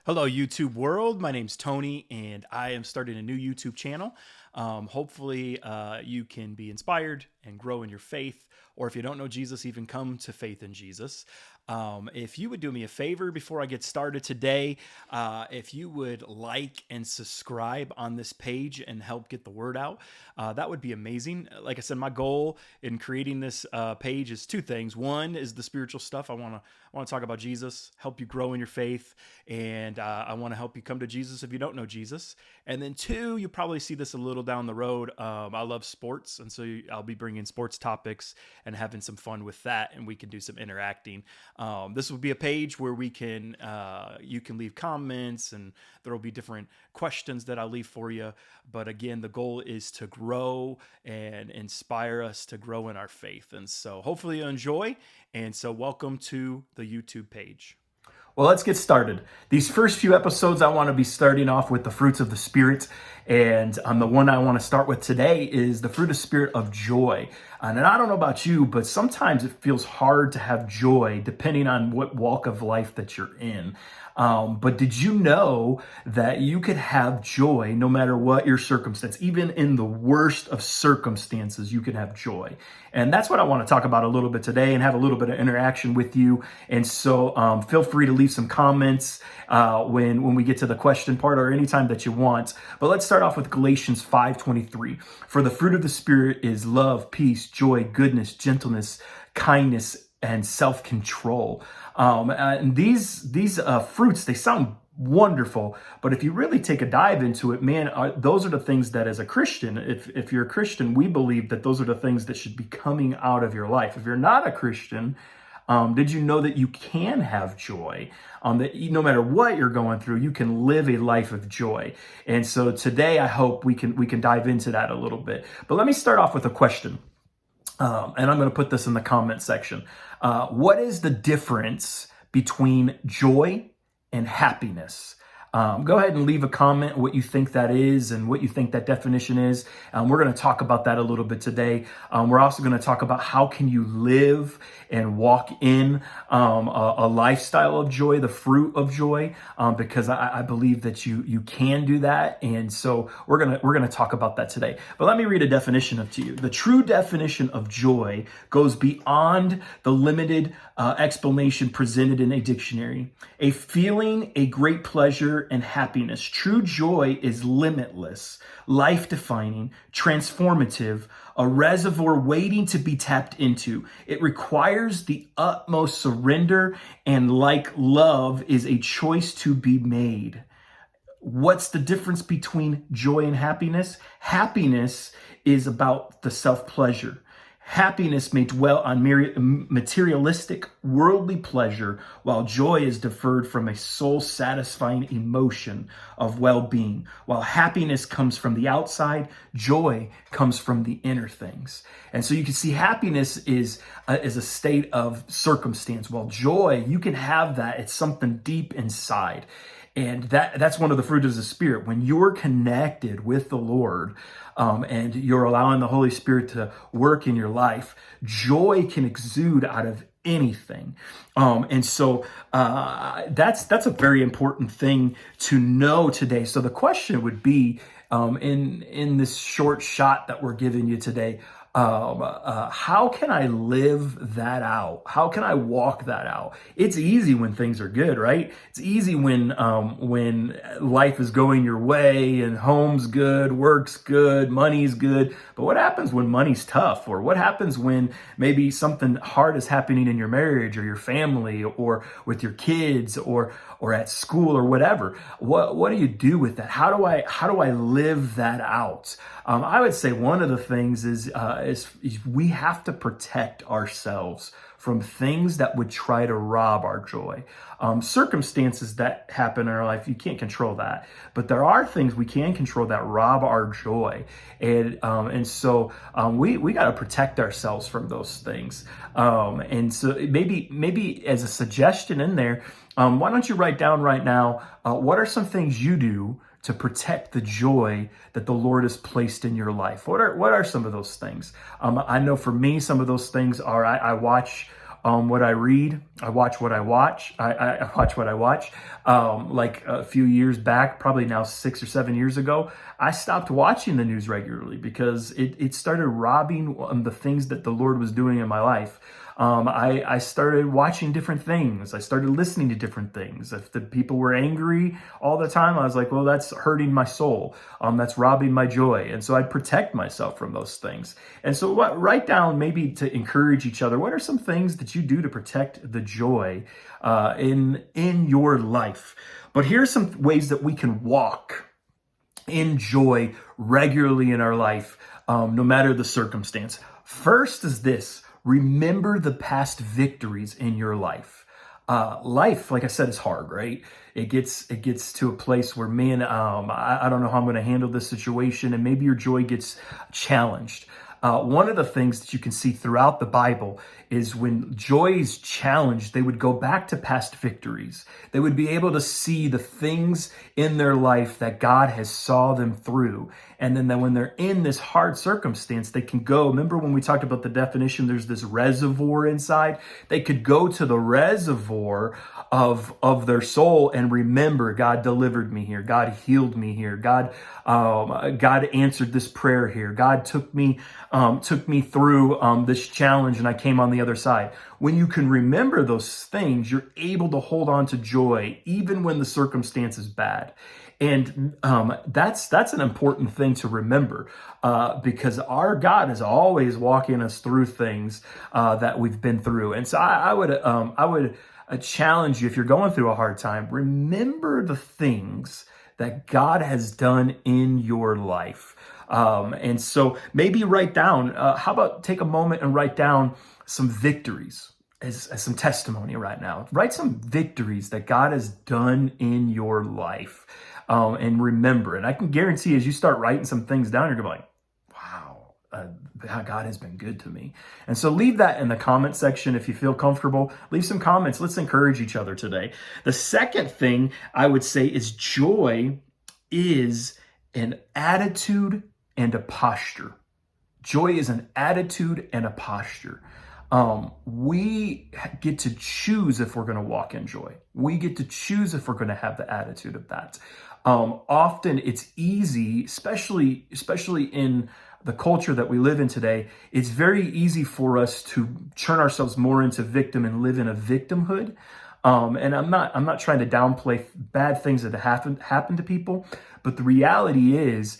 Hello, YouTube world. My name's Tony, and I am starting a new YouTube channel. Hopefully, you can be inspired and grow in your faith, or if you don't know Jesus, even come to faith in Jesus. If you would do me a favor before I get started today, if you would like and subscribe on this page and help get the word out, that would be amazing. Like I said, my goal in creating this page is two things. One is the spiritual stuff. I want to talk about Jesus, help you grow in your faith, and I want to help you come to Jesus if you don't know Jesus. And then two, you probably see this a little down the road. I love sports, and so I'll be bringing sports topics and having some fun with that, and we can do some interacting. This will be a page where you can leave comments, and there will be different questions that I'll leave for you. But again, the goal is to grow and inspire us to grow in our faith. And so hopefully you enjoy. And so welcome to the YouTube page. Well, let's get started. These first few episodes, I want to be starting off with the fruits of the Spirit. And the one I want to start with today is the fruit of Spirit of joy. And I don't know about you, but sometimes it feels hard to have joy depending on what walk of life that you're in. But did you know that you could have joy no matter what your circumstance? Even in the worst of circumstances, you can have joy. And that's what I want to talk about a little bit today and have a little bit of interaction with you. And so feel free to leave some comments when we get to the question part or anytime that you want. But let's start off with Galatians 5:23. For the fruit of the Spirit is love, peace, joy, goodness, gentleness, kindness, and self-control. And these fruits, they sound wonderful, but if you really take a dive into it, man, those are the things that as a Christian, if you're a Christian, we believe that those are the things that should be coming out of your life. If you're not a Christian, did you know that you can have joy? That no matter what you're going through, you can live a life of joy. And so today, I hope we can dive into that a little bit. But let me start off with a question. And I'm going to put this in the comment section. What is the difference between joy and happiness? Go ahead and leave a comment what you think that is and what you think that definition is. We're going to talk about that a little bit today. We're also going to talk about how can you live and walk in a lifestyle of joy, the fruit of joy, because I believe that you can do that. And so we're gonna talk about that today. But let me read a definition to you. The true definition of joy goes beyond the limited explanation presented in a dictionary. A feeling, a great pleasure, and happiness. True joy is limitless, life-defining, transformative, a reservoir waiting to be tapped into. It requires the utmost surrender, and like love, is a choice to be made. What's the difference between joy and happiness? Happiness is about the self-pleasure. Happiness may dwell on materialistic, worldly pleasure, while joy is deferred from a soul-satisfying emotion of well-being. While happiness comes from the outside, joy comes from the inner things. And so you can see happiness is a state of circumstance, while joy, you can have that. It's something deep inside. And that's one of the fruits of the Spirit. When you're connected with the Lord and you're allowing the Holy Spirit to work in your life, joy can exude out of anything. And so that's a very important thing to know today. So the question would be, in this short shot that we're giving you today, how can I live that out? How can I walk that out? It's easy when things are good, right? It's easy when life is going your way and home's good, work's good, money's good. But what happens when money's tough? Or what happens when maybe something hard is happening in your marriage or your family or with your kids or at school or whatever? What do you do with that? How do I live that out? I would say one of the things is we have to protect ourselves from things that would try to rob our joy. Circumstances that happen in our life, you can't control that. But there are things we can control that rob our joy. And so we got to protect ourselves from those things. And so maybe as a suggestion in there, why don't you write down right now, what are some things you do to protect the joy that the Lord has placed in your life? What are some of those things? I know for me, some of those things are I watch what I read. I watch what I watch. I watch what I watch. Like a few years back, probably now 6 or 7 years ago, I stopped watching the news regularly because it started robbing the things that the Lord was doing in my life. I started watching different things. I started listening to different things. If the people were angry all the time, I was like, well, that's hurting my soul. That's robbing my joy. And so I'd protect myself from those things. And so write down, maybe to encourage each other, what are some things that you do to protect the joy in your life? But here's some ways that we can walk in joy regularly in our life, no matter the circumstance. First is this: remember the past victories in your life. Life, like I said, is hard, right? It gets to a place where, man, I don't know how I'm going to handle this situation, and maybe your joy gets challenged. One of the things that you can see throughout the Bible is when joy is challenged, they would go back to past victories. They would be able to see the things in their life that God has saw them through. And then when they're in this hard circumstance, they can go, remember when we talked about the definition, there's this reservoir inside. They could go to the reservoir of their soul and remember, God delivered me here. God healed me here. God answered this prayer here. God took me through this challenge, and I came on the other side. When you can remember those things, you're able to hold on to joy even when the circumstance is bad. And that's an important thing to remember, because our God is always walking us through things that we've been through. And so I would challenge you, if you're going through a hard time, remember the things that God has done in your life. And so maybe write down, how about take a moment and write down some victories as some testimony right now. Write some victories that God has done in your life. And remember, and I can guarantee as you start writing some things down, you're going to be like, wow, God has been good to me. And so leave that in the comment section if you feel comfortable. Leave some comments. Let's encourage each other today. The second thing I would say is joy is an attitude and a posture. Joy is an attitude and a posture. We get to choose if we're going to walk in joy. We get to choose if we're going to have the attitude of that. Often it's easy, especially in the culture that we live in today, it's very easy for us to turn ourselves more into victim and live in a victimhood. And I'm not trying to downplay bad things that happen to people, but the reality is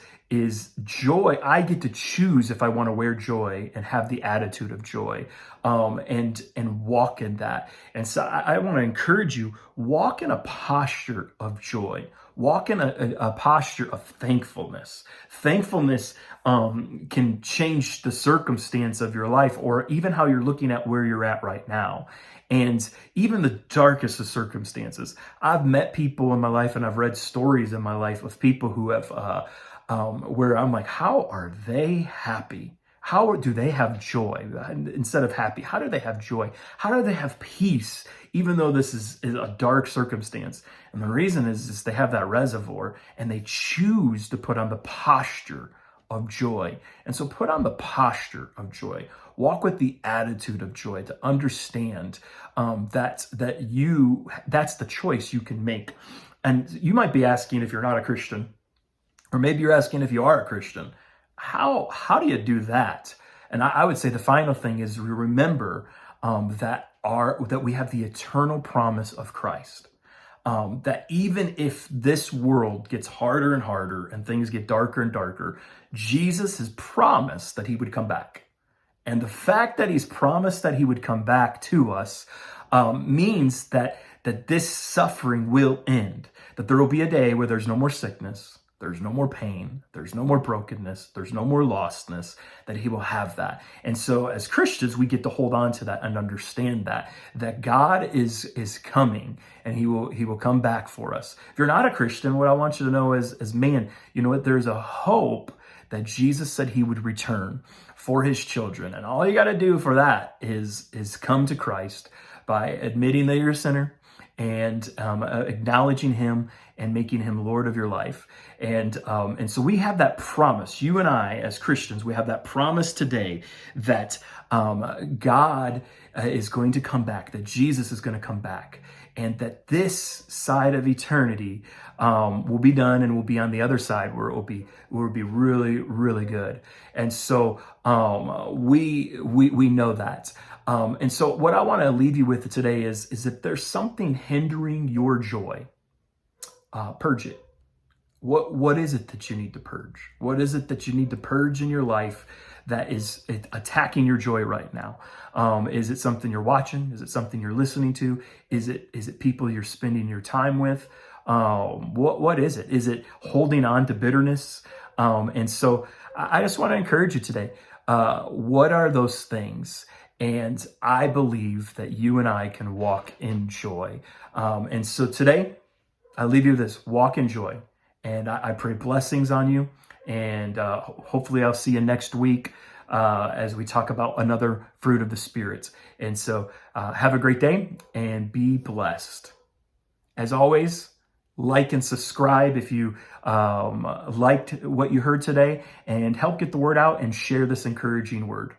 joy. I get to choose if I want to wear joy and have the attitude of joy, and walk in that. And so I want to encourage you, walk in a posture of joy. Walk in a posture of thankfulness. Thankfulness can change the circumstance of your life, or even how you're looking at where you're at right now. And even the darkest of circumstances. I've met people in my life, and I've read stories in my life of people who have, where I'm like, how are they happy? How do they have joy instead of happy? How do they have joy? How do they have peace, even though this is a dark circumstance? And the reason is they have that reservoir, and they choose to put on the posture of joy. And so put on the posture of joy. Walk with the attitude of joy, to understand that's the choice you can make. And you might be asking, if you're not a Christian, or maybe you're asking if you are a Christian, how do you do that? And I would say the final thing is remember that we have the eternal promise of Christ. That even if this world gets harder and harder and things get darker and darker, Jesus has promised that he would come back. And the fact that he's promised that he would come back to us means that this suffering will end, that there will be a day where there's no more sickness, there's no more pain, there's no more brokenness, there's no more lostness, that he will have that. And so as Christians, we get to hold on to that and understand that God is coming, and he will come back for us. If you're not a Christian, what I want you to know is man, you know what? There's a hope that Jesus said he would return for his children. And all you got to do for that is come to Christ by admitting that you're a sinner and acknowledging him and making him Lord of your life. And so we have that promise. You and I, as Christians, we have that promise today that God is going to come back, that Jesus is going to come back, and that this side of eternity will be done, and we'll be on the other side where it will be really, really good. And so we know that. And so what I want to leave you with today is if there's something hindering your joy, purge it. What is it that you need to purge? What is it that you need to purge in your life that is attacking your joy right now? Is it something you're watching? Is it something you're listening to? Is it people you're spending your time with? What is it? Is it holding on to bitterness? And so I just want to encourage you today. What are those things? And I believe that you and I can walk in joy. And so today, I leave you with this: walk in joy. And I pray blessings on you. And hopefully I'll see you next week as we talk about another fruit of the Spirit. And so have a great day and be blessed. As always, like and subscribe if you liked what you heard today, and help get the word out and share this encouraging word.